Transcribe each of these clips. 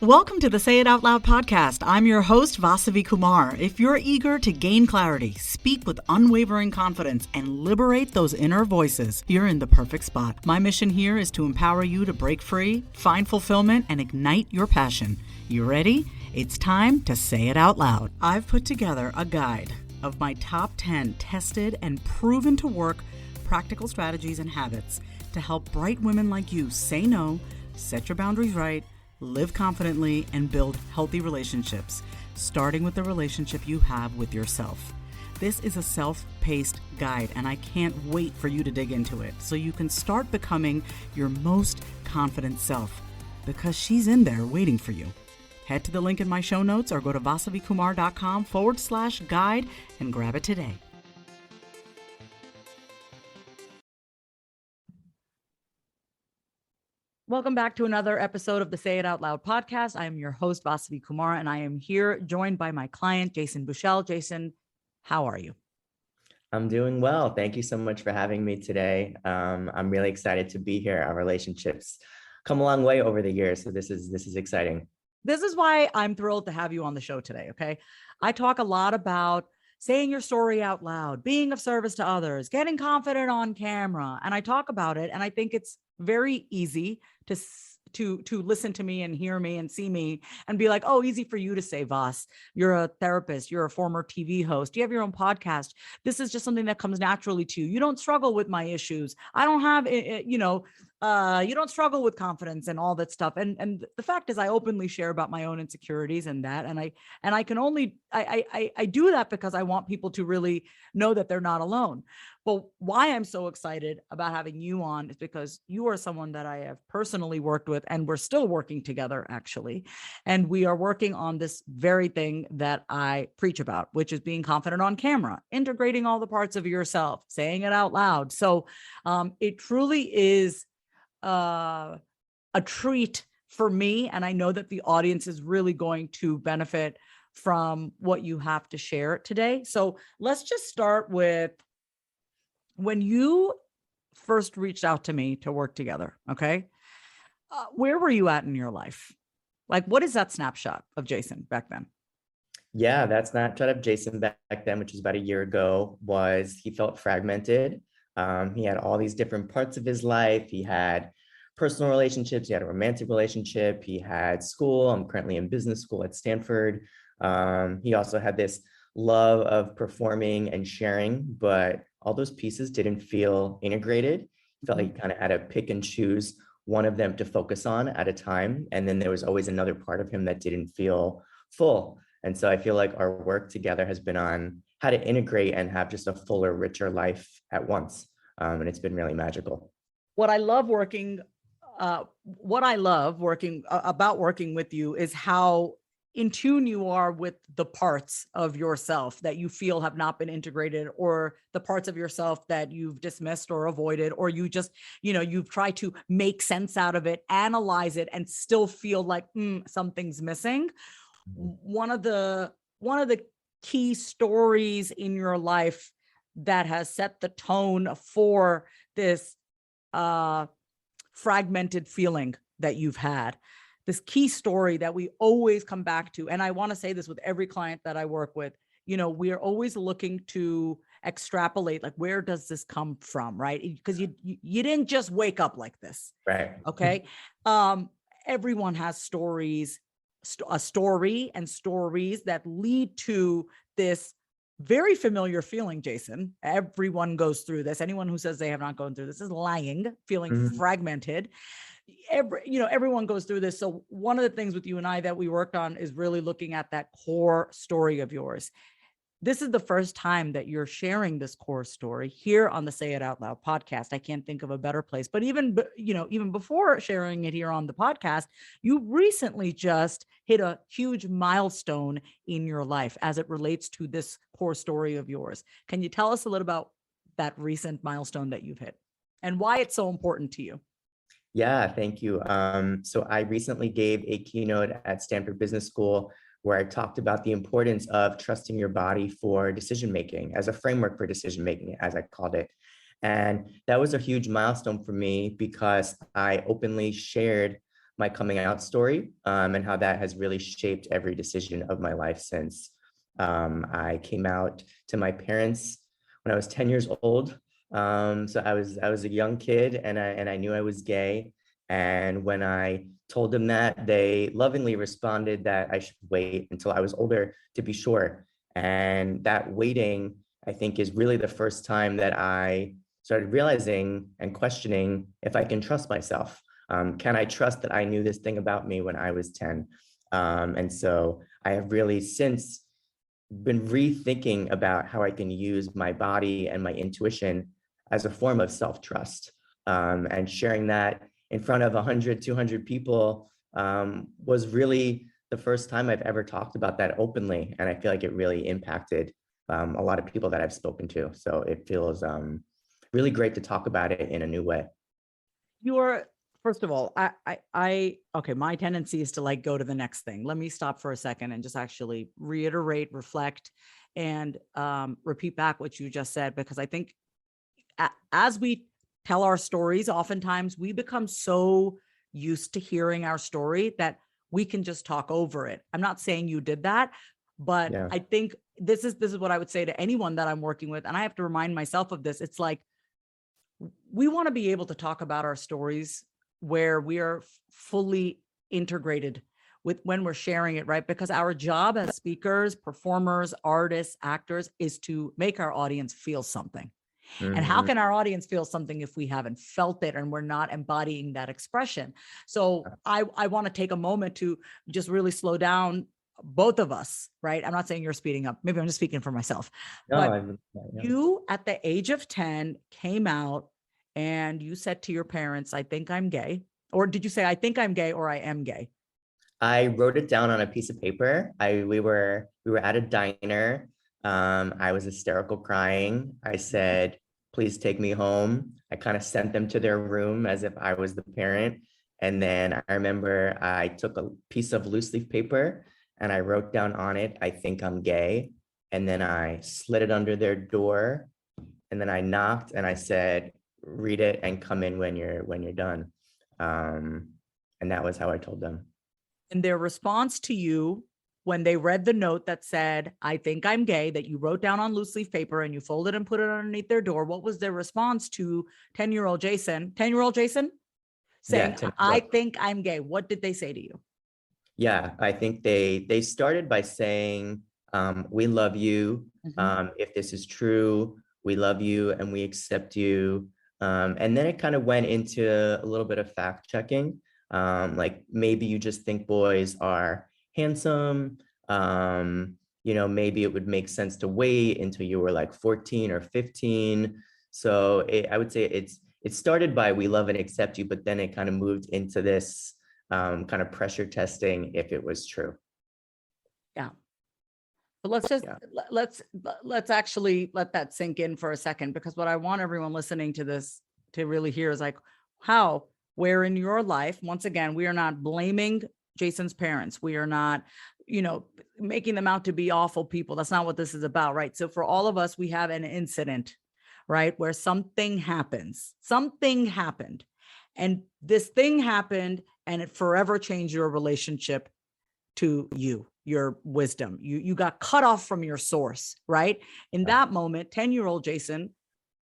Welcome to the Say It Out Loud podcast. I'm your host, Vasavi Kumar. If you're eager to gain clarity, speak with unwavering confidence, and liberate those inner voices, you're in the perfect spot. My mission here is to empower you to break free, find fulfillment, and ignite your passion. You ready? It's time to say it out loud. I've put together a guide of my top 10 tested and proven to work practical strategies and habits to help bright women like you say no, set your boundaries right, live confidently, and build healthy relationships, starting with the relationship you have with yourself. This is a self-paced guide, and I can't wait for you to dig into it so you can start becoming your most confident self, because she's in there waiting for you. Head to the link in my show notes or go to vasavikumar.com/guide and grab it today. Welcome back to another episode of the Say It Out Loud podcast. I am your host, Vasavi Kumar, and I am here joined by my client, Jason Buchel. Jason, how are you? I'm doing well. Thank you so much for having me today. I'm really excited to be here. Our relationships come a long way over the years, so this is exciting. This is why I'm thrilled to have you on the show today, okay? I talk a lot about saying your story out loud, being of service to others, getting confident on camera, and I talk about it, and I think it's very easy to listen to me and hear me and see me and be like, oh, easy for you to say, Vas. You're a therapist. You're a former TV host. You have your own podcast. This is just something that comes naturally to you. You don't struggle with my issues. I don't have, you don't struggle with confidence and all that stuff. And the fact is, I openly share about my own insecurities and that. And I can only, I do that because I want people to really know that they're not alone. But why I'm so excited about having you on is because you are someone that I have personally worked with, and we're still working together, actually. And we are working on this very thing that I preach about, which is being confident on camera, integrating all the parts of yourself, saying it out loud. So it truly is a treat for me. And I know that the audience is really going to benefit from what you have to share today. So let's just start with when you first reached out to me to work together. Okay. Where were you at in your life? Like, what is that snapshot of Jason back then? Yeah, that snapshot of Jason back then, which was about a year ago, was he felt fragmented. He had all these different parts of his life. He had personal relationships. He had a romantic relationship. He had school. I'm currently in business school at Stanford. He also had this love of performing and sharing, but all those pieces didn't feel integrated. He felt like he kind of had to pick and choose one of them to focus on at a time. And then there was always another part of him that didn't feel full. And so I feel like our work together has been on how to integrate and have just a fuller, richer life at once. And it's been really magical. What I love working about working with you is how in tune you are with the parts of yourself that you feel have not been integrated, or the parts of yourself that you've dismissed or avoided, or you just, you've tried to make sense out of it, analyze it, and still feel like something's missing. One of the key stories in your life that has set the tone for this fragmented feeling that you've had, this key story that we always come back to. And I want to say this with every client that I work with, we are always looking to extrapolate, like, where does this come from? Right. Because you didn't just wake up like this. Right. Okay. Everyone has stories, a story and stories that lead to this very familiar feeling, Jason. Everyone goes through this. Anyone who says they have not gone through this is lying, feeling fragmented. Everyone goes through this. So one of the things with you and I that we worked on is really looking at that core story of yours. This is the first time that you're sharing this core story here on the Say It Out Loud podcast. I can't think of a better place, but even before sharing it here on the podcast, you recently just hit a huge milestone in your life as it relates to this core story of yours. Can you tell us a little about that recent milestone that you've hit and why it's so important to you? Yeah, thank you. So I recently gave a keynote at Stanford Business School where I talked about the importance of trusting your body for decision-making, as a framework for decision-making, as I called it. And that was a huge milestone for me because I openly shared my coming out story, and how that has really shaped every decision of my life since I came out to my parents when I was 10 years old. So I was a young kid, and I knew I was gay. And when I told them that, they lovingly responded that I should wait until I was older to be sure. And that waiting, I think, is really the first time that I started realizing and questioning if I can trust myself. Can I trust that I knew this thing about me when I was 10? And so I have really since been rethinking about how I can use my body and my intuition as a form of self-trust. And sharing that in front of 100, 200 people was really the first time I've ever talked about that openly. And I feel like it really impacted a lot of people that I've spoken to. So it feels really great to talk about it in a new way. You're, first of all, okay, my tendency is to like go to the next thing. Let me stop for a second and just actually reiterate, reflect, and repeat back what you just said, because I think as we tell our stories, oftentimes we become so used to hearing our story that we can just talk over it. I'm not saying you did that, but Yeah. I think this is what I would say to anyone that I'm working with. And I have to remind myself of this. It's like, we want to be able to talk about our stories where we are fully integrated with when we're sharing it, right? Because our job as speakers, performers, artists, actors is to make our audience feel something. And how Mhm. can our audience feel something if we haven't felt it and we're not embodying that expression? So I want to take a moment to just really slow down both of us, right? I'm not saying you're speeding up. Maybe I'm just speaking for myself. No, But yeah. you, at the age of 10, came out and you said to your parents, I think I'm gay. Or did you say, I think I'm gay or I am gay? I wrote it down on a piece of paper. We were at a diner. I was hysterical crying. I said, please take me home. I kind of sent them to their room as if I was the parent. And then I remember I took a piece of loose leaf paper and I wrote down on it, I think I'm gay. And then I slid it under their door. And then I knocked and I said, read it and come in when you're done. And that was how I told them. And their response to you when they read the note that said, I think I'm gay, that you wrote down on loose leaf paper and you folded and put it underneath their door, what was their response to 10-year-old Jason? 10-year-old Jason Yeah, saying, 10 I think I'm gay. What did they say to you? Yeah, I think they started by saying, "We love you. Mhm. If this is true, we love you and we accept you." And then it kind of went into a little bit of fact checking, like maybe you just think boys are handsome. Maybe it would make sense to wait until you were like 14 or 15. So I would say it started by we love and accept you, but then it kind of moved into this kind of pressure testing if it was true. Yeah. But let's just Yeah. let's actually let that sink in for a second, because what I want everyone listening to this to really hear is like, how, where in your life, once again, we are not blaming Jason's parents. We are not, making them out to be awful people. That's not what this is about, right? So for all of us, we have an incident, right, where something happened, and this thing happened, and it forever changed your relationship to you, your wisdom. You got cut off from your source, right? In that moment, 10-year-old Jason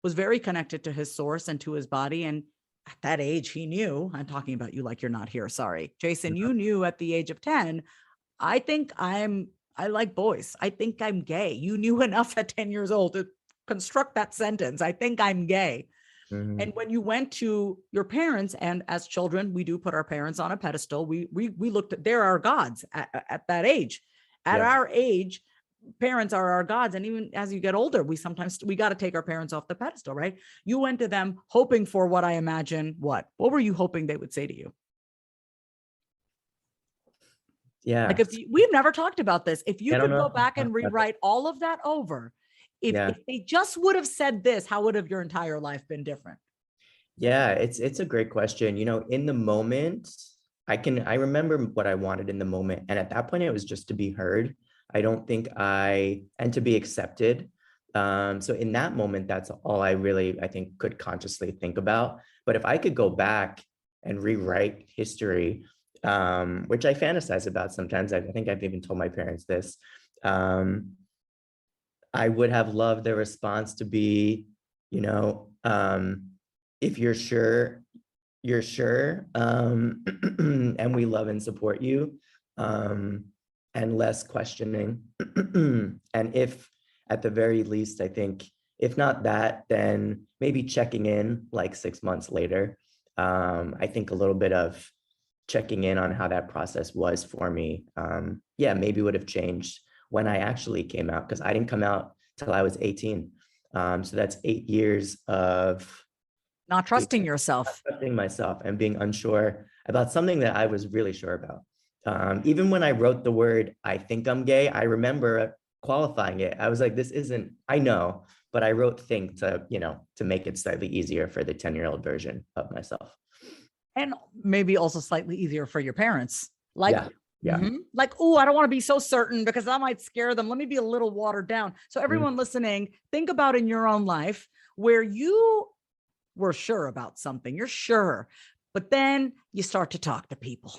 was very connected to his source and to his body. And at that age, he knew, I'm talking about you like you're not here. Sorry, Jason, you knew at the age of 10, I like boys. I think I'm gay. You knew enough at 10 years old to construct that sentence. I think I'm gay. Mhm. And when you went to your parents, and as children, we do put our parents on a pedestal. We looked at, they're our gods at that age. At Yep. our age, parents are our gods. And even as you get older, we got to take our parents off the pedestal, right? You went to them hoping for what I imagine. What were you hoping they would say to you? Like, Yeah. if we've never talked about this, if you I don't could go know. back and rewrite all of that over, Yeah. if they just would have said this, how would have your entire life been different? Yeah, it's a great question. In the moment, I remember what I wanted in the moment. And at that point, it was just to be heard. I don't think and to be accepted. So in that moment, that's all I really, I think, could consciously think about. But if I could go back and rewrite history, which I fantasize about sometimes. I think I've even told my parents this. Um, I would have loved the response to be, you know, if you're sure, you're sure, and we love and support you, and less questioning. And if at the very least, I think, if not that, then maybe checking in like 6 months later. I think a little bit of checking in on how that process was for me, yeah, maybe would have changed when I actually came out, because I didn't come out till I was 18. So that's 8 years of Not being, trusting yourself. trusting myself and being unsure about something that I was really sure about. Even when I wrote the word, I think I'm gay, I remember qualifying it. I was like, this isn't, I know, but I wrote think to, to make it slightly easier for the 10-year-old version of myself. And maybe also slightly easier for your parents. Like, Yeah. Yeah. like, oh, I don't want to be so certain because that might scare them. Let me be a little watered down. So Mhm. everyone listening, think about in your own life where you were sure about something. You're sure, but then you start to talk to people.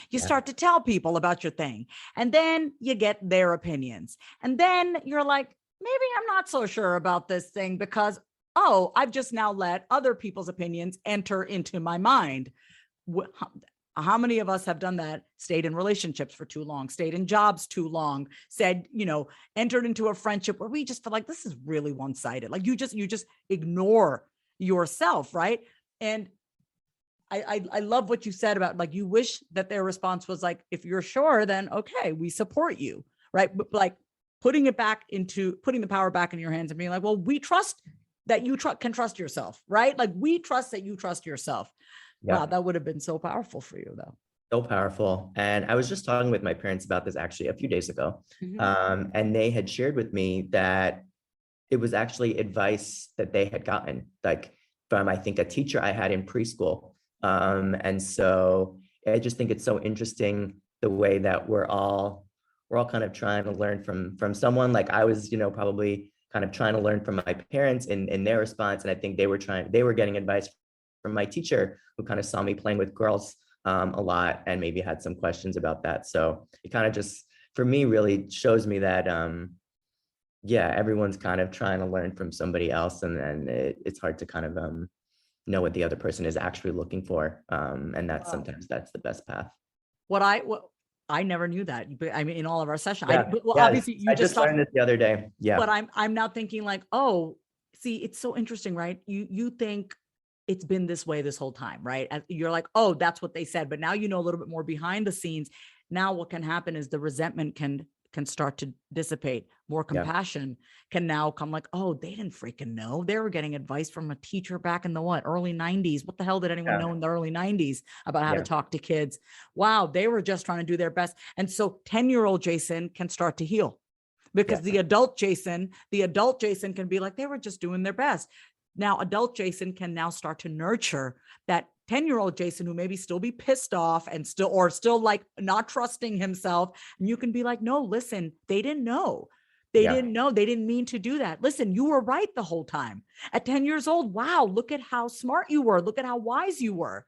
You Yeah. start to tell people about your thing, and then you get their opinions. And then you're like, maybe I'm not so sure about this thing because, oh, I've just now let other people's opinions enter into my mind. How many of us have done that? Stayed in relationships for too long, stayed in jobs too long, said, entered into a friendship where we just feel like this is really one-sided. Like you just ignore yourself, right? And I love what you said about, like, you wish that their response was like, if you're sure, then okay, we support you, right? But like putting the power back in your hands and being like, well, we trust that you can trust yourself, right? Like we trust that you trust yourself. Wow, Yeah. that would have been so powerful for you, though. So powerful. And I was just talking with my parents about this actually a few days ago. Mm-hmm. And they had shared with me that it was actually advice that they had gotten, like from, I think, a teacher I had in preschool. And so I just think it's so interesting the way that we're all kind of trying to learn from someone. Like I was, probably kind of trying to learn from my parents in their response. And I think they were getting advice from my teacher, who kind of saw me playing with girls a lot and maybe had some questions about that. So it kind of just, for me, really shows me that yeah, everyone's kind of trying to learn from somebody else, and then it's hard to kind of know what the other person is actually looking for, and that's Wow. sometimes that's the best path. What I never knew that. I mean, in all of our sessions, Yeah, well, yeah. obviously you I just just talked, learned this the other day. but Yeah, I'm now thinking like, oh, see, it's so interesting, right? You think it's been this way this whole time, right? And you're like, oh, that's what they said, but now you know a little bit more behind the scenes. Now what can happen is the resentment can start to dissipate. More yeah, compassion can now come, like, oh, they didn't freaking know. They were getting advice from a teacher back in the early 90s. What the hell did anyone know yeah, in the early 90s about how to yeah, talk to kids? Wow, they were just trying to do their best. And so 10-year-old Jason can start to heal, because yeah, the adult Jason can be like, they were just doing their best. Now, adult Jason can now start to nurture that 10-year-old Jason, who maybe still be pissed off and still like not trusting himself. And you can be like, no, listen, they didn't know. They yeah. didn't know. They didn't mean to do that. Listen, you were right the whole time. At 10 years old, wow, look at how smart you were. Look at how wise you were.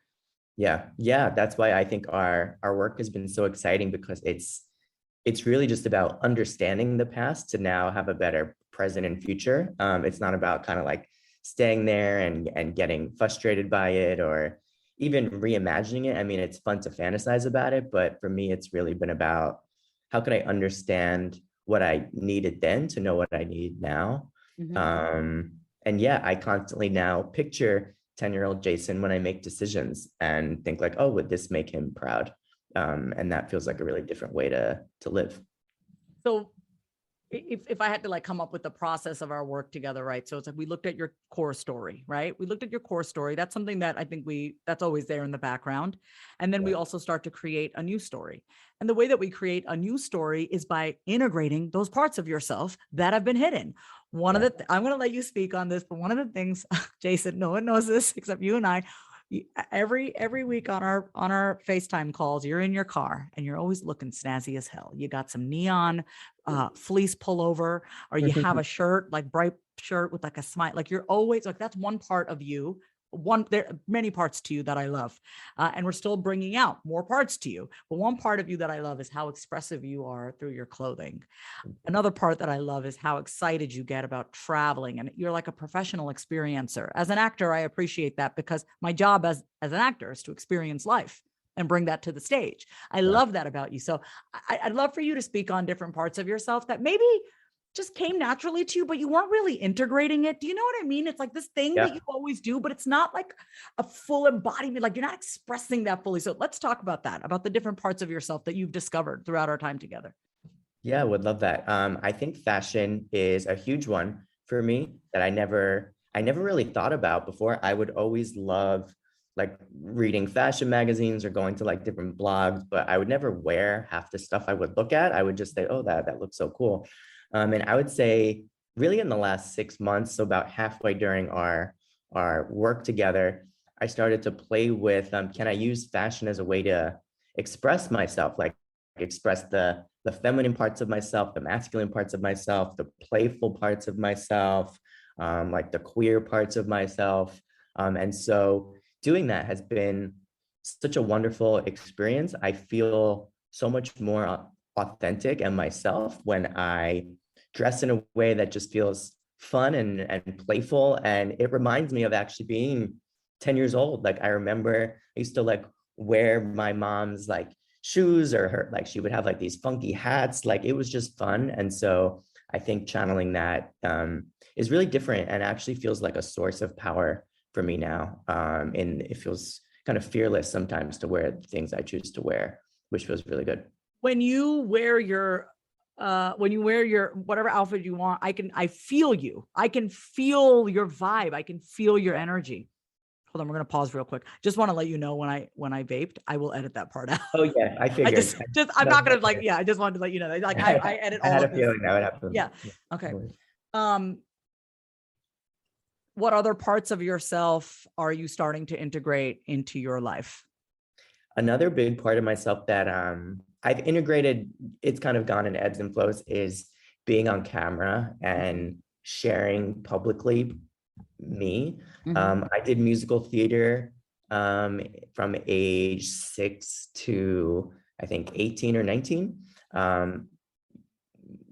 Yeah, yeah, that's why I think our work has been so exciting, because it's really just about understanding the past to now have a better present and future. It's not about kind of like staying there and getting frustrated by it, or even reimagining it. I mean, it's fun to fantasize about it, but for me, it's really been about how could I understand what I needed then to know what I need now. Mhm. And yeah, I constantly now picture 10-year-old Jason when I make decisions and think like, oh, would this make him proud? And that feels like a really different way to live. So if I had to like come up with the process of our work together, right? So it's like, we looked at your core story, right? We looked at your core story. That's something that I think that's always there in the background. And then we Yeah. also start to create a new story. And the way that we create a new story is by integrating those parts of yourself that have been hidden. Yeah. I'm going to let you speak on this, but one of the things, Jason, no one knows this except you and I, every week on our FaceTime calls, you're in your car and you're always looking snazzy as hell. You got some neon fleece pullover, or you have a shirt, like bright shirt with like a smile. Like you're always like, that's one part of you there are many parts to you that I love, and we're still bringing out more parts to you. But one part of you that I love is how expressive you are through your clothing. Another part that I love is how excited you get about traveling, and you're like a professional experiencer. As an actor, I appreciate that because my job as an actor is to experience life and bring that to the stage. I love that about you. So I'd love for you to speak on different parts of yourself that maybe just came naturally to you, but you weren't really integrating it. Do you know what I mean? It's like this thing that you always do, but it's not like a full embodiment. Like you're not expressing that fully. So let's talk about that, about the different parts of yourself that you've discovered throughout our time together. Yeah, would love that. I think fashion is a huge one for me that I never really thought about before. I would always love like reading fashion magazines or going to like different blogs, but I would never wear half the stuff I would look at. I would just say, oh, that looks so cool. And I would say really in the last 6 months, so about halfway during our work together, I started to play with, can I use fashion as a way to express myself, like express the feminine parts of myself, the masculine parts of myself, the playful parts of myself, like the queer parts of myself. And so doing that has been such a wonderful experience. I feel so much more authentic and myself when I dress in a way that just feels fun and playful. And it reminds me of actually being 10 years old. Like I remember I used to like wear my mom's like shoes, or her, like she would have like these funky hats. Like it was just fun. And so I think channeling that is really different and actually feels like a source of power for me now. And it feels kind of fearless sometimes to wear the things I choose to wear, which feels really good. When you wear your whatever outfit you want, I feel you. I can feel your vibe. I can feel your energy. Hold on, we're gonna pause real quick. Just want to let you know when I vaped, I will edit that part out. Oh yeah, I figured. I'm not gonna like, yeah, I just wanted to let you know that like I edit all of this. I had a feeling that would happen. Yeah. Okay. What other parts of yourself are you starting to integrate into your life? Another big part of myself that I've integrated, it's kind of gone in ebbs and flows, is being on camera and sharing publicly me. I did musical theater from age 6 to I think 18 or 19.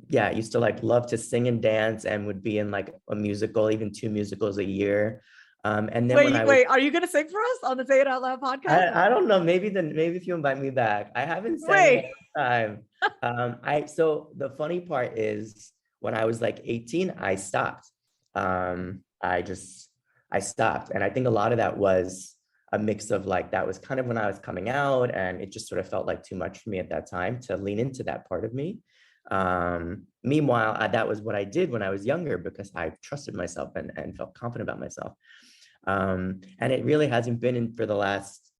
Yeah, I used to like love to sing and dance and would be in like a musical, even 2 musicals a year. And then wait, are you gonna sing for us on the Say It Out Loud podcast? I don't know. Maybe if you invite me back. I haven't sang in a long time. So the funny part is when I was like 18, I stopped. I stopped. And I think a lot of that was a mix of like, that was kind of when I was coming out, and it just sort of felt like too much for me at that time to lean into that part of me. Meanwhile, that was what I did when I was younger because I trusted myself and felt confident about myself. And it really hasn't been in for the last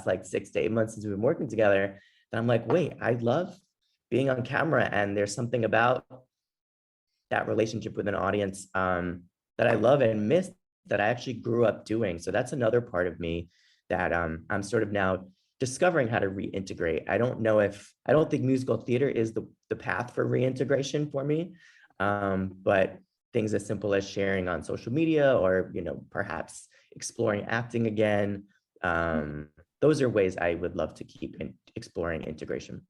like 6 to 8 months since we've been working together that I'm like, wait, I love being on camera. And there's something about that relationship with an audience that I love and miss that I actually grew up doing. So that's another part of me that I'm sort of now discovering how to reintegrate. I don't think musical theater is the path for reintegration for me. But things as simple as sharing on social media or, perhaps exploring acting again. Those are ways I would love to keep exploring integration.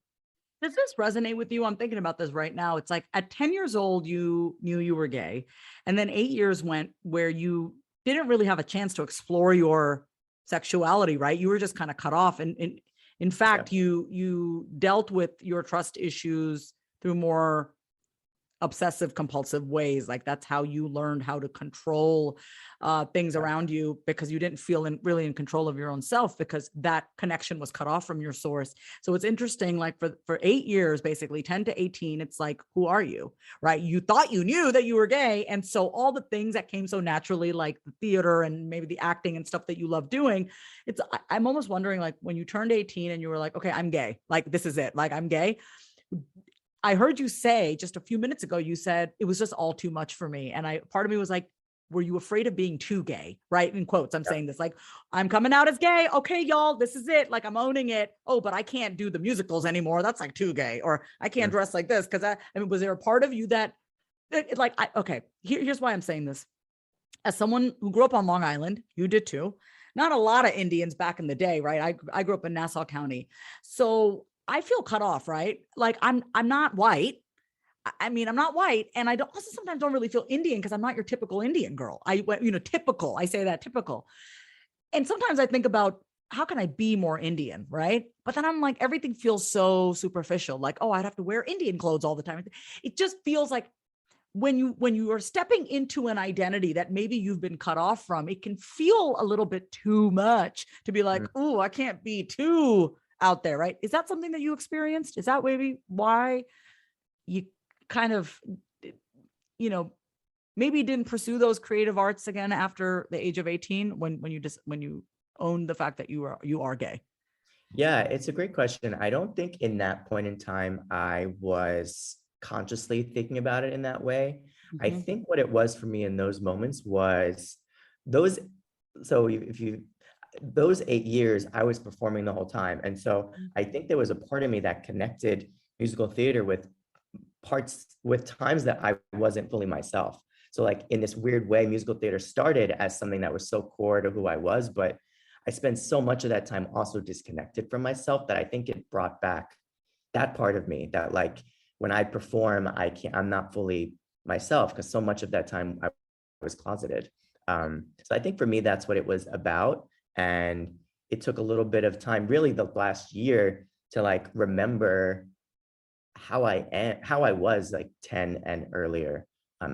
Does this resonate with you? I'm thinking about this right now. It's like at 10 years old, you knew you were gay. And then 8 years went where you didn't really have a chance to explore your sexuality, right? You were just kind of cut off. And in fact, you dealt with your trust issues through more obsessive compulsive ways. Like that's how you learned how to control things around you, because you didn't feel really in control of your own self because that connection was cut off from your source. So it's interesting, like for 8 years, basically 10 to 18, it's like, who are you, right? You thought you knew that you were gay. And so all the things that came so naturally, like the theater and maybe the acting and stuff that you love doing, I'm almost wondering, like when you turned 18 and you were like, okay, I'm gay, like this is it, like I'm gay. I heard you say just a few minutes ago, you said it was just all too much for me. And part of me was like, were you afraid of being too gay? Right? In quotes, I'm saying this, like, I'm coming out as gay. Okay, y'all, this is it. Like I'm owning it. Oh, but I can't do the musicals anymore. That's like too gay. Or I can't dress like this. Cause was there a part of you that okay, here's why I'm saying this. as someone who grew up on Long Island, you did too. Not a lot of Indians back in the day, right? I grew up in Nassau County. So I feel cut off, right? Like I'm not white. I mean, I'm not white, and I don't also sometimes don't really feel Indian because I'm not your typical Indian girl. Typical. I say that typical. And sometimes I think about how can I be more Indian, right? But then I'm like, everything feels so superficial. Like, oh, I'd have to wear Indian clothes all the time. It just feels like when you are stepping into an identity that maybe you've been cut off from, it can feel a little bit too much to be like, oh, I can't be too out there, right? Is that something that you experienced? Is that maybe why you kind of, you know, maybe didn't pursue those creative arts again after the age of 18 when you own the fact that you are gay? Yeah, it's a great question. I don't think in that point in time I was consciously thinking about it in that way. I Mm-hmm. think what it was for me in those moments was those, so if you, those 8 years, I was performing the whole time. And so I think there was a part of me that connected musical theater with times that I wasn't fully myself. So like in this weird way, musical theater started as something that was so core to who I was, but I spent so much of that time also disconnected from myself that I think it brought back that part of me that like when I perform, I'm not fully myself because so much of that time I was closeted. So I think for me, that's what it was about. And it took a little bit of time, really the last year, to like remember how I was like 10 and earlier,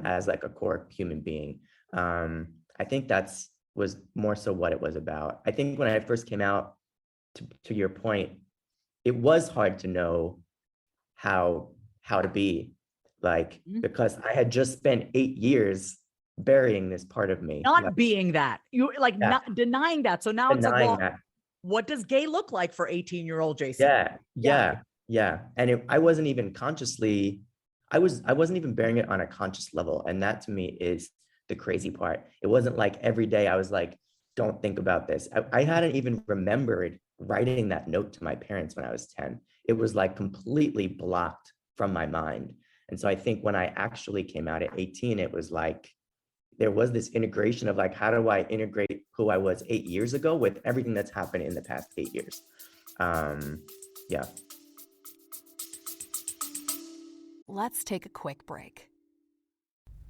as like a core human being. I think that's was more so what it was about. I think when I first came out, to your point, it was hard to know how to be like, Mhm. because I had just spent 8 years burying this part of me. Not Like, being that, you like yeah, not denying that. So now it's like, denying well, that. what does gay look like for 18-year-old Jason? Yeah, Yeah. yeah, yeah. And I wasn't even consciously, I wasn't even bearing it on a conscious level. And that to me is the crazy part. It wasn't like every day I was like, don't think about this. I hadn't even remembered writing that note to my parents when I was 10. It was like completely blocked from my mind. And so I think when I actually came out at 18, it was like there was this integration of like, how do I integrate who I was 8 years ago with everything that's happened in the past 8 years? Yeah. Let's take a quick break.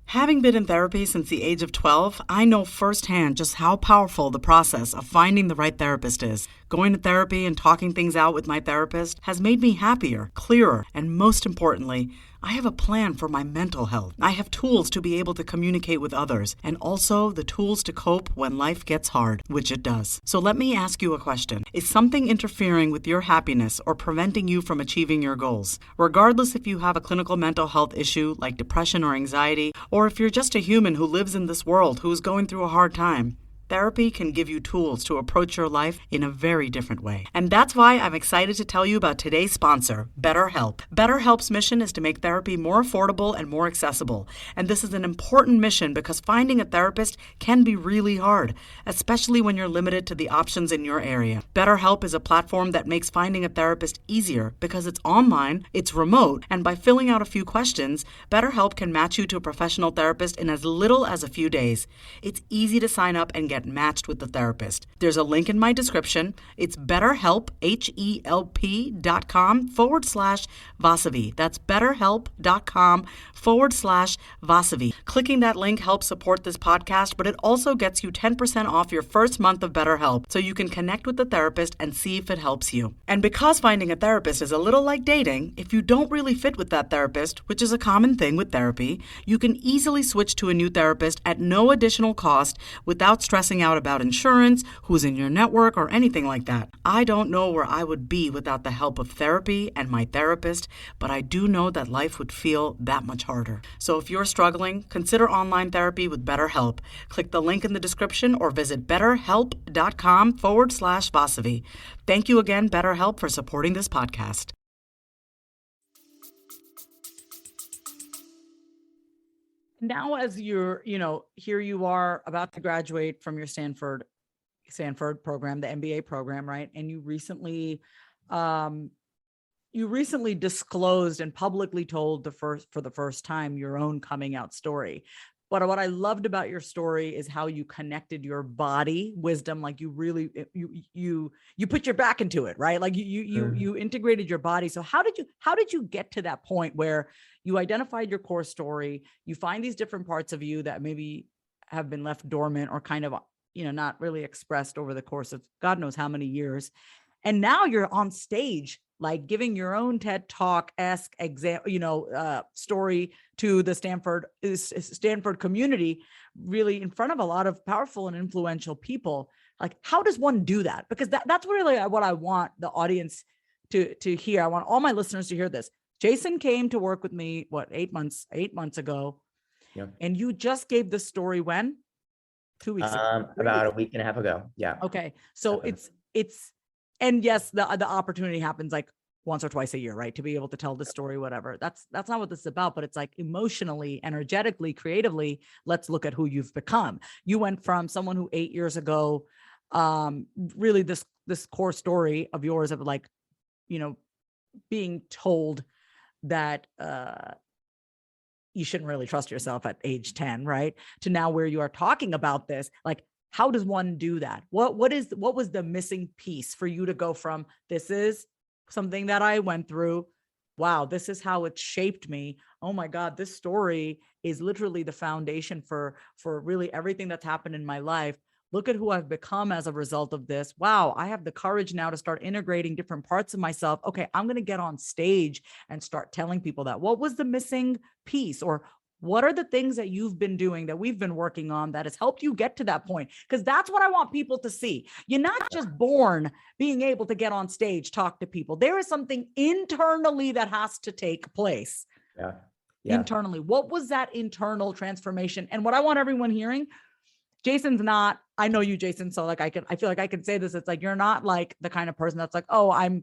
Having been in therapy since the age of 12, I know firsthand just how powerful the process of finding the right therapist is. Going to therapy and talking things out with my therapist has made me happier, clearer, and most importantly, I have a plan for my mental health. I have tools to be able to communicate with others, and also the tools to cope when life gets hard, which it does. So let me ask you a question. Is something interfering with your happiness or preventing you from achieving your goals? Regardless if you have a clinical mental health issue like depression or anxiety, or if you're just a human who lives in this world who is going through a hard time, therapy can give you tools to approach your life in a very different way. And that's why I'm excited to tell you about today's sponsor, BetterHelp. BetterHelp's mission is to make therapy more affordable and more accessible. And this is an important mission because finding a therapist can be really hard, especially when you're limited to the options in your area. BetterHelp is a platform that makes finding a therapist easier because it's online, it's remote, and by filling out a few questions, BetterHelp can match you to a professional therapist in as little as a few days. It's easy to sign up and get matched with the therapist. There's a link in my description. It's betterhelp, HELP.com/Vasavi. That's betterhelp.com/Vasavi. Clicking that link helps support this podcast, but it also gets you 10% off your first month of BetterHelp, so you can connect with the therapist and see if it helps you. And because finding a therapist is a little like dating, if you don't really fit with that therapist, which is a common thing with therapy, you can easily switch to a new therapist at no additional cost without stressing out about insurance, who's in your network, or anything like that. I don't know where I would be without the help of therapy and my therapist, but I do know that life would feel that much harder. So if you're struggling, consider online therapy with BetterHelp. Click the link in the description or visit betterhelp.com/Vasavi. Thank you again, BetterHelp, for supporting this podcast. Now, as you're, here you are about to graduate from your Stanford program, the MBA program, right? And you recently disclosed and publicly told for the first time your own coming out story. But what I loved about your story is how you connected your body wisdom. Like you really, you put your back into it, right? Like you integrated your body. So how did you get to that point where you identified your core story? You find these different parts of you that maybe have been left dormant or kind of, not really expressed over the course of God knows how many years. And now you're on stage, like giving your own TED Talk-esque story to the Stanford community, really in front of a lot of powerful and influential people. Like, how does one do that? Because that's really what I want the audience to hear. I want all my listeners to hear this. Jason came to work with me, 8 months ago. Yeah. And you just gave this story when? 2 weeks ago. About a week and a half ago. Yeah. Okay. So it's, and yes, the opportunity happens like once or twice a year, right? To be able to tell the story, whatever. That's not what this is about, but it's like emotionally, energetically, creatively, let's look at who you've become. You went from someone who 8 years ago, really this core story of yours of like, being told that, you shouldn't really trust yourself at age 10, right? To now where you are talking about this, like, how does one do that? What was the missing piece for you to go from, this is something that I went through. Wow, this is how it shaped me. Oh my God, this story is literally the foundation for really everything that's happened in my life. Look at who I've become as a result of this. Wow, I have the courage now to start integrating different parts of myself. Okay, I'm going to get on stage and start telling people that. What was the missing piece? Or what are the things that you've been doing that we've been working on that has helped you get to that point? Because that's what I want people to see. You're not just born being able to get on stage, talk to people. There is something internally that has to take place. Yeah. Internally. What was that internal transformation? And what I want everyone hearing, Jason's not, I know you, Jason. So like, I feel like I can say this. It's like, you're not like the kind of person that's like, oh, I've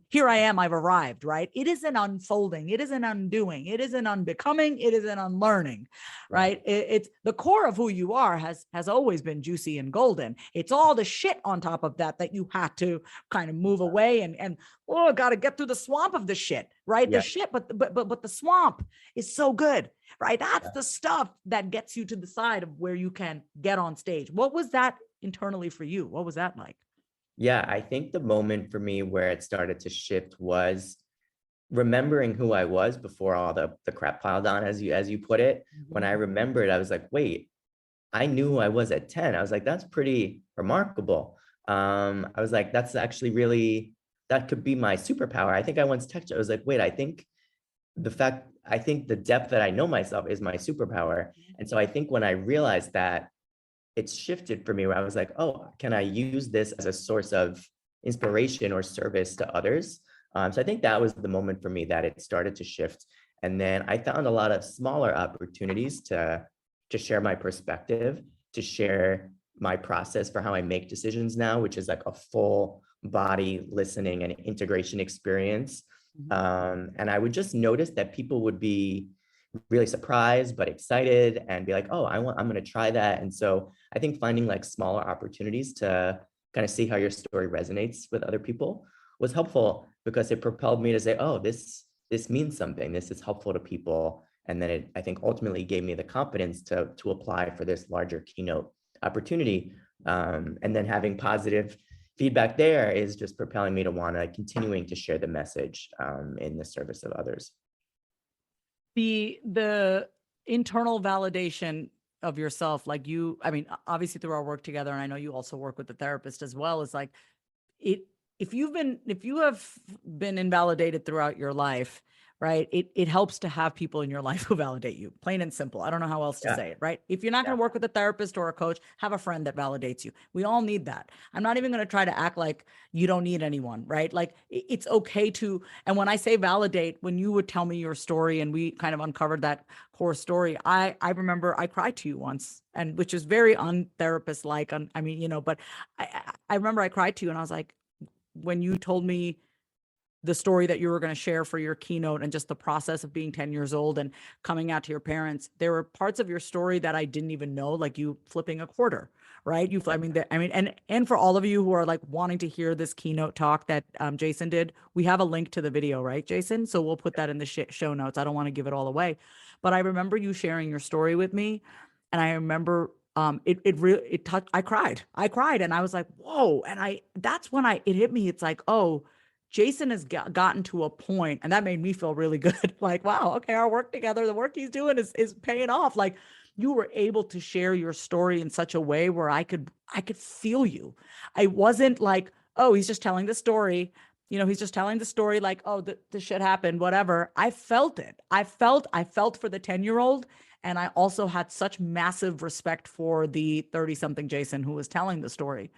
arrived, right? It is an unfolding. It is an undoing. It is an unbecoming. It is an unlearning, right? It's the core of who you are has always been juicy and golden. It's all the shit on top of that you had to kind of move away and got to get through the swamp of the shit, right? Yeah. The shit, but the swamp is so good, right? That's the stuff that gets you to the side of where you can get on stage. What was that internally for you? What was that like? Yeah, I think the moment for me where it started to shift was remembering who I was before all the crap piled on, as you put it. When I remembered, I was like, wait, I knew who I was at 10. I was like, that's pretty remarkable. I was like, that's actually really, that could be my superpower. I think I once texted, I was like, wait, I think the depth that I know myself is my superpower. And so I think when I realized that, it's shifted for me where I was like, oh, can I use this as a source of inspiration or service to others? So I think that was the moment for me that it started to shift. And then I found a lot of smaller opportunities to share my perspective, to share my process for how I make decisions now, which is like a full body listening and integration experience. And I would just notice that people would be really surprised, but excited and be like, oh, I'm going to try that. And so I think finding like smaller opportunities to kind of see how your story resonates with other people was helpful, because it propelled me to say, oh, this means something. This is helpful to people. And then I think ultimately gave me the confidence to apply for this larger keynote opportunity. And then having positive feedback there is just propelling me to want to continuing to share the message in the service of others. The internal validation of yourself, like obviously through our work together, and I know you also work with the therapist as well, is like if you have been invalidated throughout your life, right? It helps to have people in your life who validate you, plain and simple. I don't know how else to say it, right? If you're not going to work with a therapist or a coach, have a friend that validates you. We all need that. I'm not even going to try to act like you don't need anyone, right? Like it's okay to, and when I say validate, when you would tell me your story and we kind of uncovered that core story, I remember I cried to you once, and which is very untherapist like, but I remember I cried to you and I was like, when you told me the story that you were going to share for your keynote and just the process of being 10 years old and coming out to your parents, there were parts of your story that I didn't even know, like you flipping a quarter, right? And for all of you who are like wanting to hear this keynote talk that Jason did, we have a link to the video, right, Jason? So we'll put that in the show notes. I don't want to give it all away, but I remember you sharing your story with me. And I remember it really, it touched, I cried and I was like, whoa. And that's when it hit me. It's like, oh, Jason has gotten to a point, and that made me feel really good. Like, wow, okay, our work together, the work he's doing is paying off. Like, you were able to share your story in such a way where I could feel you. I wasn't like, oh, he's just telling the story. He's just telling the story like, oh, the shit happened, whatever. I felt it. I felt for the 10-year-old. And I also had such massive respect for the 30-something Jason who was telling the story.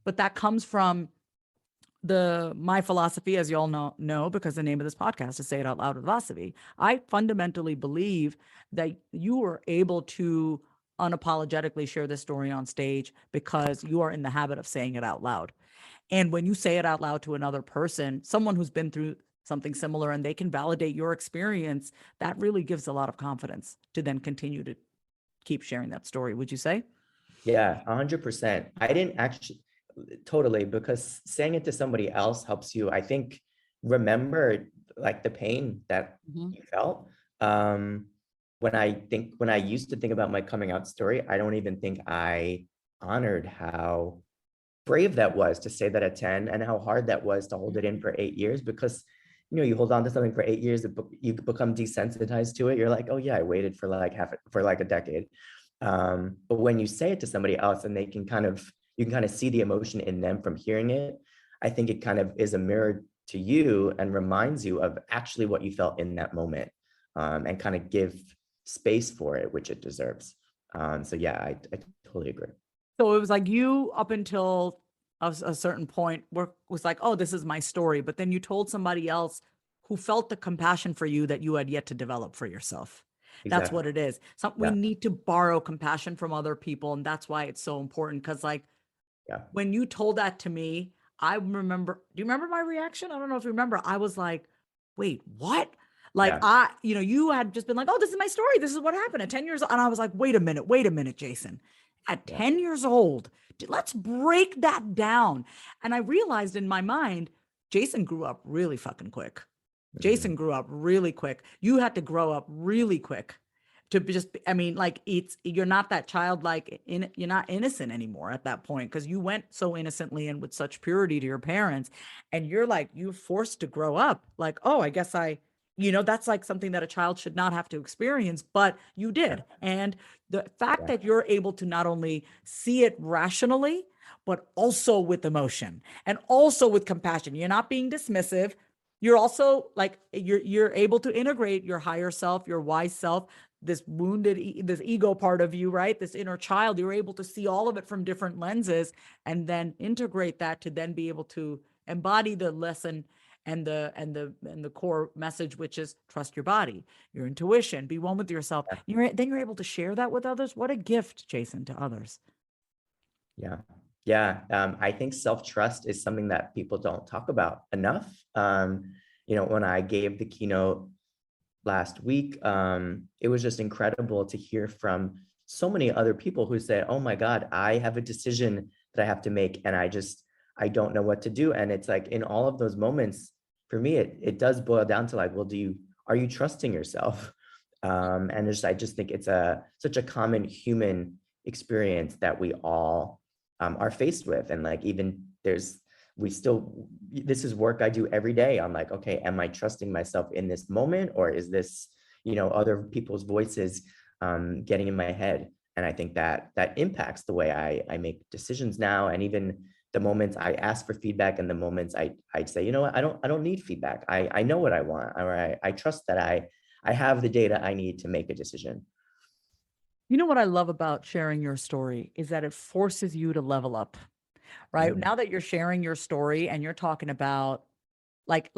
But that comes from my philosophy, as you all know, because the name of this podcast is Say It Out Loud with Vasavi. I fundamentally believe that you were able to unapologetically share this story on stage because you are in the habit of saying it out loud. And when you say it out loud to another person, someone who's been through something similar, and they can validate your experience, that really gives a lot of confidence to then continue to keep sharing that story. Would you say? Yeah, 100%. I didn't actually totally, because saying it to somebody else helps you, I think, remember like the pain that you felt. When I used to think about my coming out story, I don't even think I honored how brave that was to say that at 10, and how hard that was to hold it in for 8 years, because you hold on to something for 8 years, you become desensitized to it. You're like, oh yeah, I waited for like a decade. But when you say it to somebody else, and you can kind of see the emotion in them from hearing it, I think it kind of is a mirror to you and reminds you of actually what you felt in that moment, and kind of give space for it, which it deserves. So yeah, I totally agree. So it was like you, up until a certain point, was like, oh, this is my story. But then you told somebody else who felt the compassion for you that you had yet to develop for yourself. That's Exactly. what it is. We need to borrow compassion from other people. And that's why it's so important. Because like, when you told that to me, I remember, do you remember my reaction? I don't know if you remember. I was like, wait, what? Like you had just been like, oh, this is my story. This is what happened at 10 years old. And I was like, wait a minute, Jason. At 10 years old, let's break that down. And I realized in my mind, Jason grew up really fucking quick. Jason grew up really quick. You had to grow up really quick to just, I mean, like you're not that childlike, you're not innocent anymore at that point, because you went so innocently and with such purity to your parents. And you're forced to grow up like, oh, I guess that's like something that a child should not have to experience, but you did. And the fact that you're able to not only see it rationally, but also with emotion and also with compassion, you're not being dismissive. You're also like, you're able to integrate your higher self, your wise self, this wounded, this ego part of you, right? This inner child, you're able to see all of it from different lenses and then integrate that to then be able to embody the lesson and the core message, which is trust your body, your intuition, be one with yourself. Then you're able to share that with others. What a gift, Jason, to others. Yeah. I think self-trust is something that people don't talk about enough. When I gave the keynote last week, it was just incredible to hear from so many other people who said, oh my God, I have a decision that I have to make, and I don't know what to do. And it's like, in all of those moments, for me, it does boil down to like, well, are you trusting yourself? And I just think it's such a common human experience that we all are faced with. And like, even this is work I do every day. I'm like, okay, am I trusting myself in this moment? Or is this, other people's voices getting in my head? And I think that impacts the way I make decisions now. And even the moments I ask for feedback, and the moments I'd say, you know what, I don't need feedback. I know what I want, or I trust that I have the data I need to make a decision. You know what I love about sharing your story is that it forces you to level up, right? Now that you're sharing your story and you're talking about like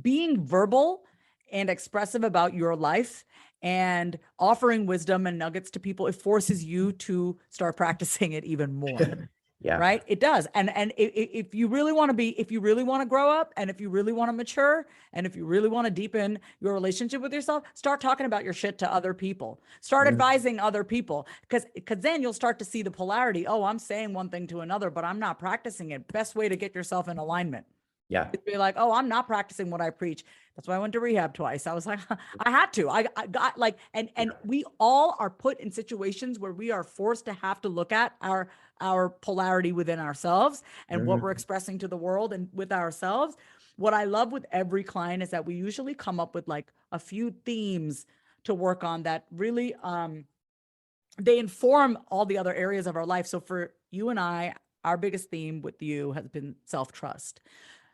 being verbal and expressive about your life and offering wisdom and nuggets to people, it forces you to start practicing it even more. Yeah. Right. It does. And if you really want to grow up, and if you really want to mature, and if you really want to deepen your relationship with yourself, start talking about your shit to other people, start advising other people, because then you'll start to see the polarity. Oh, I'm saying one thing to another, but I'm not practicing it. Best way to get yourself in alignment. Yeah. It'd be like, oh, I'm not practicing what I preach. That's why I went to rehab twice. I was like, I had to. I got like, and we all are put in situations where we are forced to have to look at our polarity within ourselves and what we're expressing to the world and with ourselves. What I love with every client is that we usually come up with like a few themes to work on that really they inform all the other areas of our life. So for you and I, our biggest theme with you has been self-trust.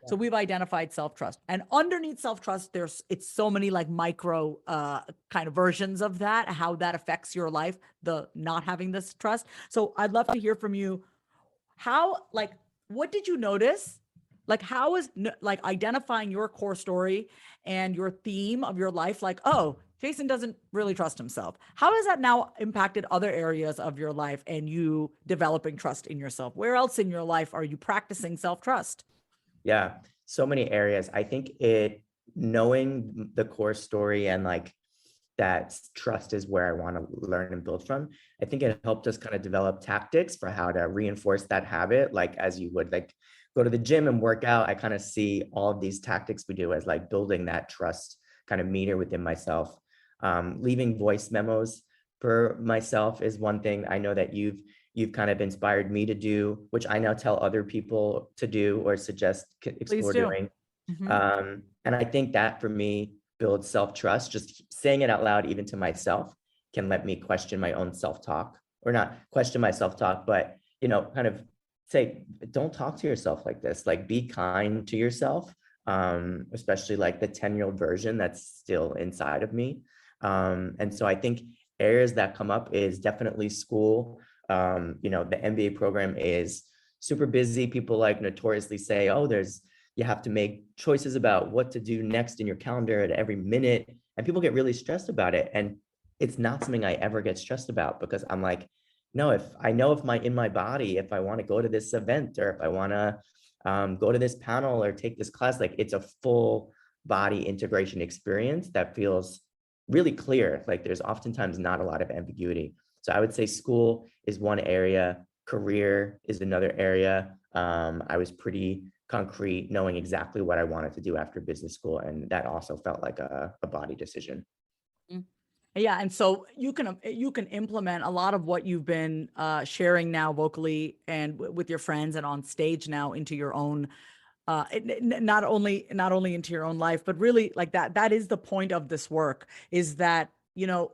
So we've identified self-trust, and underneath self-trust, it's so many like micro kind of versions of that, how that affects your life, the not having this trust. So I'd love to hear from you. How, like, what did you notice? Like, how is like identifying your core story and your theme of your life? Like, oh, Jason doesn't really trust himself. How has that now impacted other areas of your life and you developing trust in yourself? Where else in your life are you practicing self-trust? Yeah, so many areas. I think knowing the core story and like that trust is where I want to learn and build from. I think it helped us kind of develop tactics for how to reinforce that habit. Like as you would like go to the gym and work out, I kind of see all of these tactics we do as like building that trust kind of meter within myself. Leaving voice memos for myself is one thing I know that you've kind of inspired me to do, which I now tell other people to do or suggest explore doing. And I think that for me builds self-trust. Just saying it out loud, even to myself, can let me question my own self-talk, or not question my self-talk, but kind of say, don't talk to yourself like this. Like, be kind to yourself, especially like the 10-year-old version that's still inside of me. And so I think areas that come up is definitely school. The MBA program is super busy. People like notoriously say, oh, you have to make choices about what to do next in your calendar at every minute. And people get really stressed about it. And it's not something I ever get stressed about, because I'm like, no, if in my body, if I want to go to this event, or if I want to go to this panel or take this class, like it's a full body integration experience that feels really clear. Like there's oftentimes not a lot of ambiguity. So I would say school is one area, career is another area. I was pretty concrete, knowing exactly what I wanted to do after business school. And that also felt like a body decision. Yeah. And so you can implement a lot of what you've been sharing now vocally and with your friends and on stage now into your own, not only into your own life, but really like that is the point of this work, is that,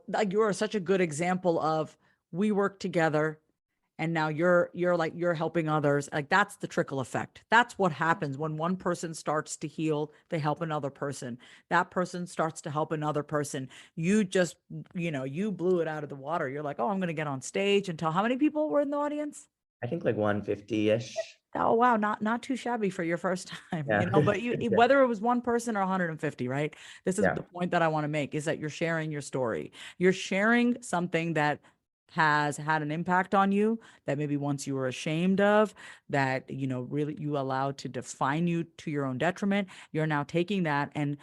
like you are such a good example of, we work together. And now you're helping others. Like that's the trickle effect. That's what happens when one person starts to heal, they help another person. That person starts to help another person. You just, you blew it out of the water. You're like, oh, I'm going to get on stage and tell, how many people were in the audience? I think like 150-ish. Oh, wow. Not too shabby for your first time, Yeah. but whether it was one person or 150, right? This is Yeah. the point that I want to make, is that you're sharing your story. You're sharing something that has had an impact on you, that maybe once you were ashamed of, that, really you allowed to define you to your own detriment. You're now taking that and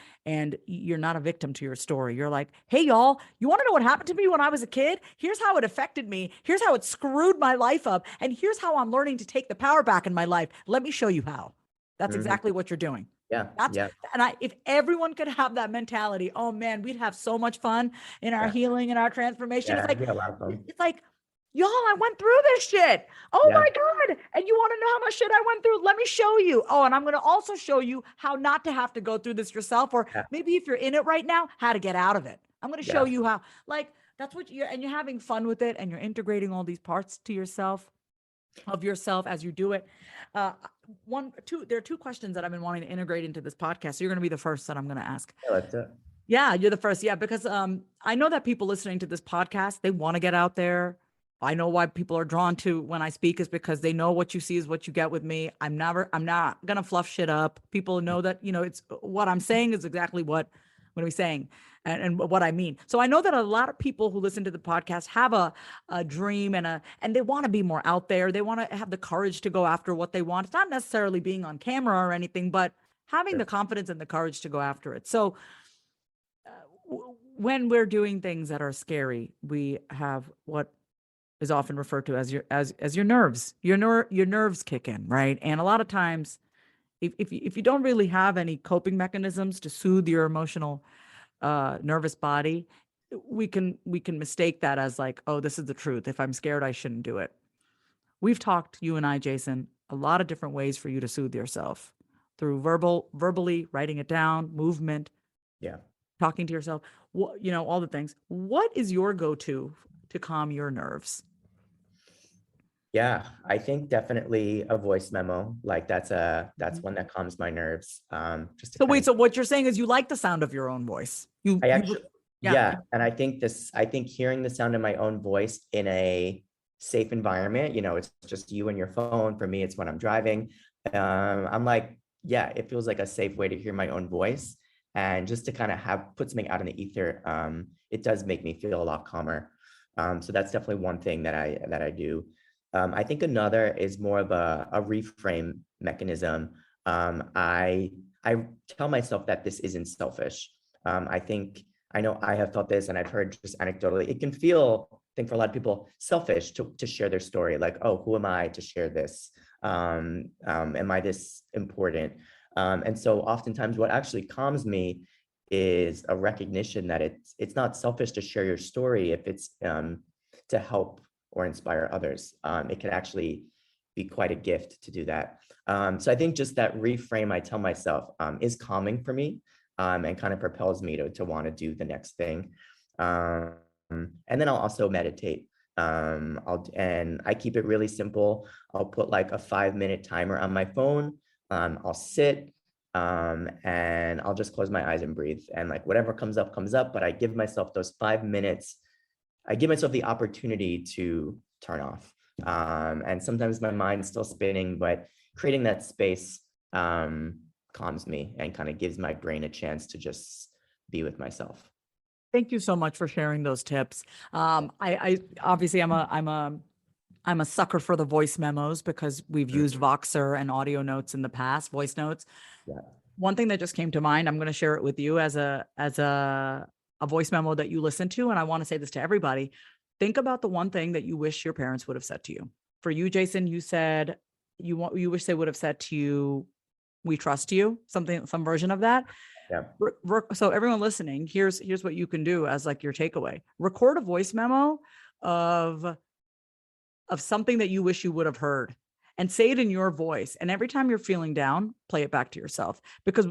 you're not a victim to your story. You're like, hey, y'all, you want to know what happened to me when I was a kid? Here's how it affected me. Here's how it screwed my life up. And here's how I'm learning to take the power back in my life. Let me show you how. That's exactly what you're doing. Yeah. And if everyone could have that mentality, oh man, we'd have so much fun in our healing and our transformation. Yeah, It's like, y'all, I went through this shit. Oh my God. And you want to know how much shit I went through? Let me show you. Oh, and I'm going to also show you how not to have to go through this yourself. Or maybe if you're in it right now, how to get out of it. I'm going to show you how, like, that's what you're having fun with it. And you're integrating all these parts to yourself, of yourself, as you do it. There are two questions that I've been wanting to integrate into this podcast. So you're going to be the first that I'm going to ask. Yeah, that's it. Yeah, you're the first. Yeah, because I know that people listening to this podcast, they want to get out there. I know why people are drawn to when I speak, is because they know what you see is what you get with me. I'm not going to fluff shit up. People know that, it's what I'm saying is exactly what I'm saying and what I mean. So I know that a lot of people who listen to the podcast have a dream and they want to be more out there. They want to have the courage to go after what they want. It's not necessarily being on camera or anything, but having the confidence and the courage to go after it. So when we're doing things that are scary, we have what is often referred to as your nerves. Your nerves kick in, right? And a lot of times if you don't really have any coping mechanisms to soothe your emotional nervous body, we can mistake that as like, oh, this is the truth. If I'm scared, I shouldn't do it. We've talked, you and I, Jason, a lot of different ways for you to soothe yourself through verbally writing it down, movement, Yeah. talking to yourself, all the things. What is your go-to to calm your nerves? Yeah, I think definitely a voice memo. Like that's one that calms my nerves. Just to So kind wait, of, so what you're saying is you like the sound of your own voice. I actually, Yeah. yeah. And I think hearing the sound of my own voice in a safe environment, it's just you and your phone. For me, it's when I'm driving. I'm like, yeah, it feels like a safe way to hear my own voice. And just to kind of put something out in the ether, it does make me feel a lot calmer. So that's definitely one thing that I do. I think another is more of a reframe mechanism. I tell myself that this isn't selfish. I know I have felt this, and I've heard just anecdotally, it can feel, I think for a lot of people, selfish to share their story. Like, oh, who am I to share this? Am I this important? And so oftentimes what actually calms me is a recognition that it's not selfish to share your story if it's to help or inspire others. It can actually be quite a gift to do that. So I think just that reframe I tell myself is calming for me, and kind of propels me to want to do the next thing. And then I'll also meditate. And I keep it really simple. I'll put like a 5-minute timer on my phone. I'll sit, and I'll just close my eyes and breathe. And like whatever comes up, but I give myself those 5 minutes. I give myself the opportunity to turn off. And sometimes my mind's still spinning, but creating that space calms me and kind of gives my brain a chance to just be with myself. Thank you so much for sharing those tips. I obviously I'm a sucker for the voice memos because we've used Voxer and audio notes in the past, voice notes. Yeah. One thing that just came to mind, I'm going to share it with you as a voice memo that you listen to. And I want to say this to everybody. Think about the one thing that you wish your parents would have said to you. For you, Jason, you said you wish they would have said to you, "We trust you," some version of that. Yeah. So everyone listening, here's what you can do as like your takeaway. Record a voice memo of something that you wish you would have heard, and say it in your voice. And every time you're feeling down, play it back to yourself, because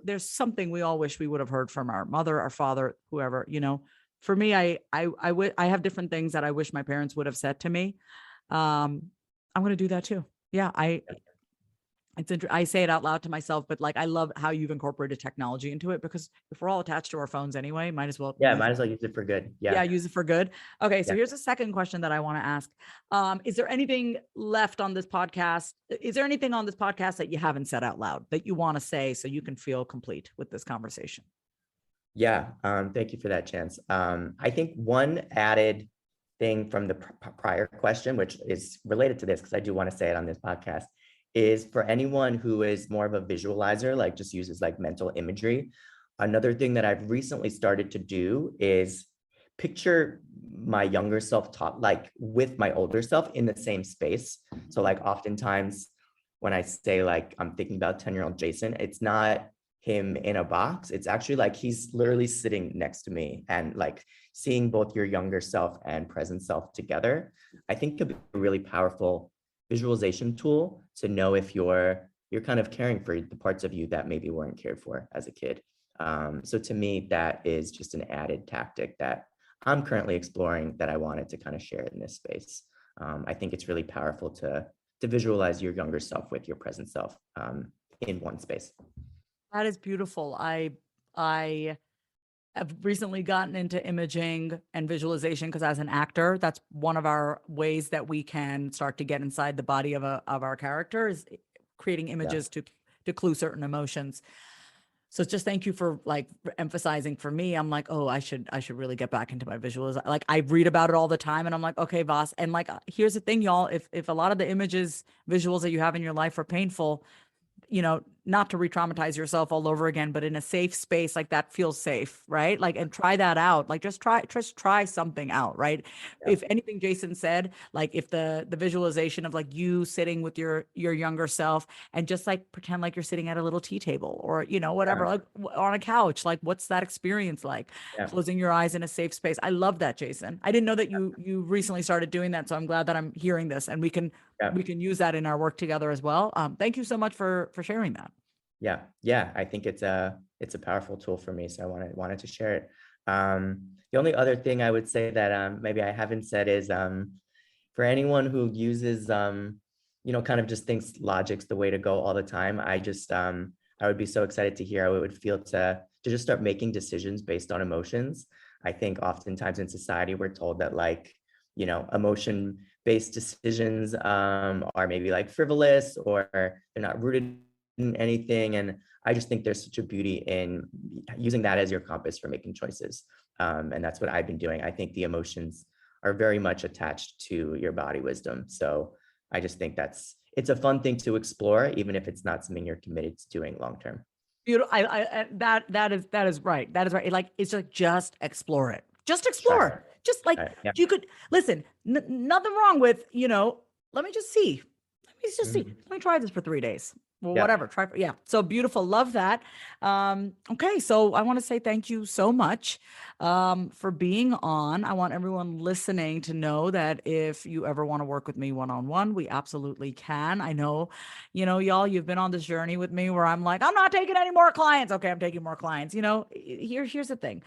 there's something we all wish we would have heard from our mother, our father, whoever. For me, I have different things that I wish my parents would have said to me. I'm going to do that too. Yeah, I say it out loud to myself, but like I love how you've incorporated technology into it, because if we're all attached to our phones anyway, might as well use it for good. Yeah, use it for good. Okay, so Yeah. here's a second question that I want to ask. Is there anything left on this podcast? Is there anything on this podcast that you haven't said out loud that you want to say so you can feel complete with this conversation? Yeah, thank you for that, Chance. I think one added thing from the prior question, which is related to this, because I do want to say it on this podcast, is for anyone who is more of a visualizer, like just uses like mental imagery. Another thing that I've recently started to do is picture my younger self like with my older self in the same space. So like oftentimes when I say like I'm thinking about 10-year-old Jason, it's not him in a box. It's actually like he's literally sitting next to me, and like seeing both your younger self and present self together, I think could be a really powerful visualization tool to know if you're kind of caring for the parts of you that maybe weren't cared for as a kid. So to me, that is just an added tactic that I'm currently exploring that I wanted to kind of share in this space. I think it's really powerful to visualize your younger self with your present self in one space. That is beautiful. I have recently gotten into imaging and visualization because as an actor, that's one of our ways that we can start to get inside the body of our character, is creating images to clue certain emotions. So just thank you for like emphasizing. For me, I'm like, oh, I should really get back into my visuals. Like I read about it all the time, and I'm like, okay, Vas. And like, here's the thing, y'all. If a lot of the visuals that you have in your life are painful, not to re-traumatize yourself all over again, but in a safe space, like that feels safe, right? Like, and try that out. Like just try something out, right? Yeah. If anything Jason said, like if the visualization of like you sitting with your younger self and just like pretend like you're sitting at a little tea table or, you know, whatever, Yeah. like on a couch, like what's that experience like? Yeah. Closing your eyes in a safe space. I love that, Jason. I didn't know that you recently started doing that. So I'm glad that I'm hearing this and we can use that in our work together as well. Thank you so much for sharing that. Yeah. I think it's a powerful tool for me. So I wanted to share it. The only other thing I would say that maybe I haven't said is for anyone who uses kind of just thinks logic's the way to go all the time. I would be so excited to hear how it would feel to just start making decisions based on emotions. I think oftentimes in society we're told that like, emotion-based decisions are maybe like frivolous or they're not rooted in anything. And I just think there's such a beauty in using that as your compass for making choices. And that's what I've been doing. I think the emotions are very much attached to your body wisdom. So I just think it's a fun thing to explore, even if it's not something you're committed to doing long-term. Beautiful. That is right. That is right. Like, it's like, just explore it. Just explore. Sure. Just like you could listen, nothing wrong with, let me just see. Let me try this for 3 days. Well, whatever. So beautiful. Love that. Okay. So I want to say thank you so much for being on. I want everyone listening to know that if you ever want to work with me one-on-one, we absolutely can. I know, y'all, you've been on this journey with me where I'm like, I'm not taking any more clients. Okay. I'm taking more clients. Here's the thing.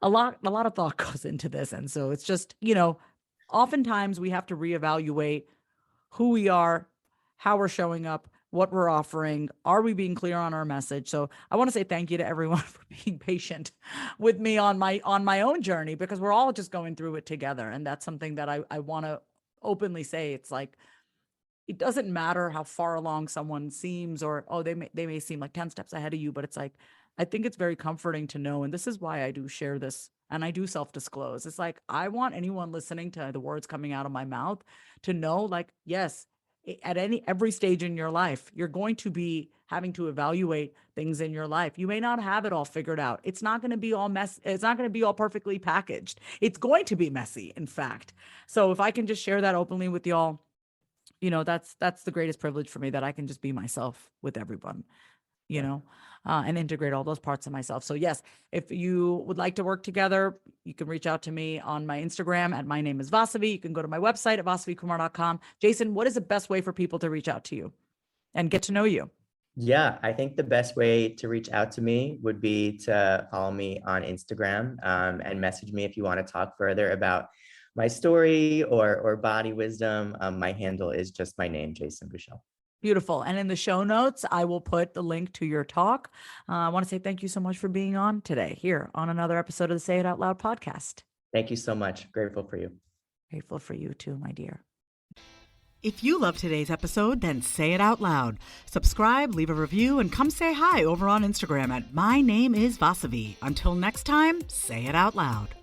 A lot of thought goes into this. And so it's just, oftentimes we have to reevaluate who we are, how we're showing up, what we're offering. Are we being clear on our message? So I want to say thank you to everyone for being patient with me on my own journey, because we're all just going through it together. And that's something that I want to openly say. It's like, it doesn't matter how far along someone seems, or, they may seem like 10 steps ahead of you, but it's like, I think it's very comforting to know. And this is why I do share this and I do self-disclose. It's like, I want anyone listening to the words coming out of my mouth to know, like, yes, at every stage in your life, you're going to be having to evaluate things in your life. You may not have it all figured out. It's not going to be all it's not going to be all perfectly packaged. It's going to be messy, in fact. So if I can just share that openly with y'all, that's the greatest privilege for me, that I can just be myself with everyone, and integrate all those parts of myself. So yes, if you would like to work together, you can reach out to me on my Instagram at my name is Vasavi. You can go to my website at vasavikumar.com. Jason, what is the best way for people to reach out to you and get to know you? Yeah, I think the best way to reach out to me would be to follow me on Instagram and message me if you want to talk further about my story or body wisdom. My handle is just my name, Jason Buchel. Beautiful. And in the show notes, I will put the link to your talk. I want to say thank you so much for being on today here on another episode of the Say It Out Loud podcast. Thank you so much. Grateful for you. Grateful for you too, my dear. If you love today's episode, then say it out loud. Subscribe, leave a review, and come say hi over on Instagram at My Name is Vasavi. Until next time, say it out loud.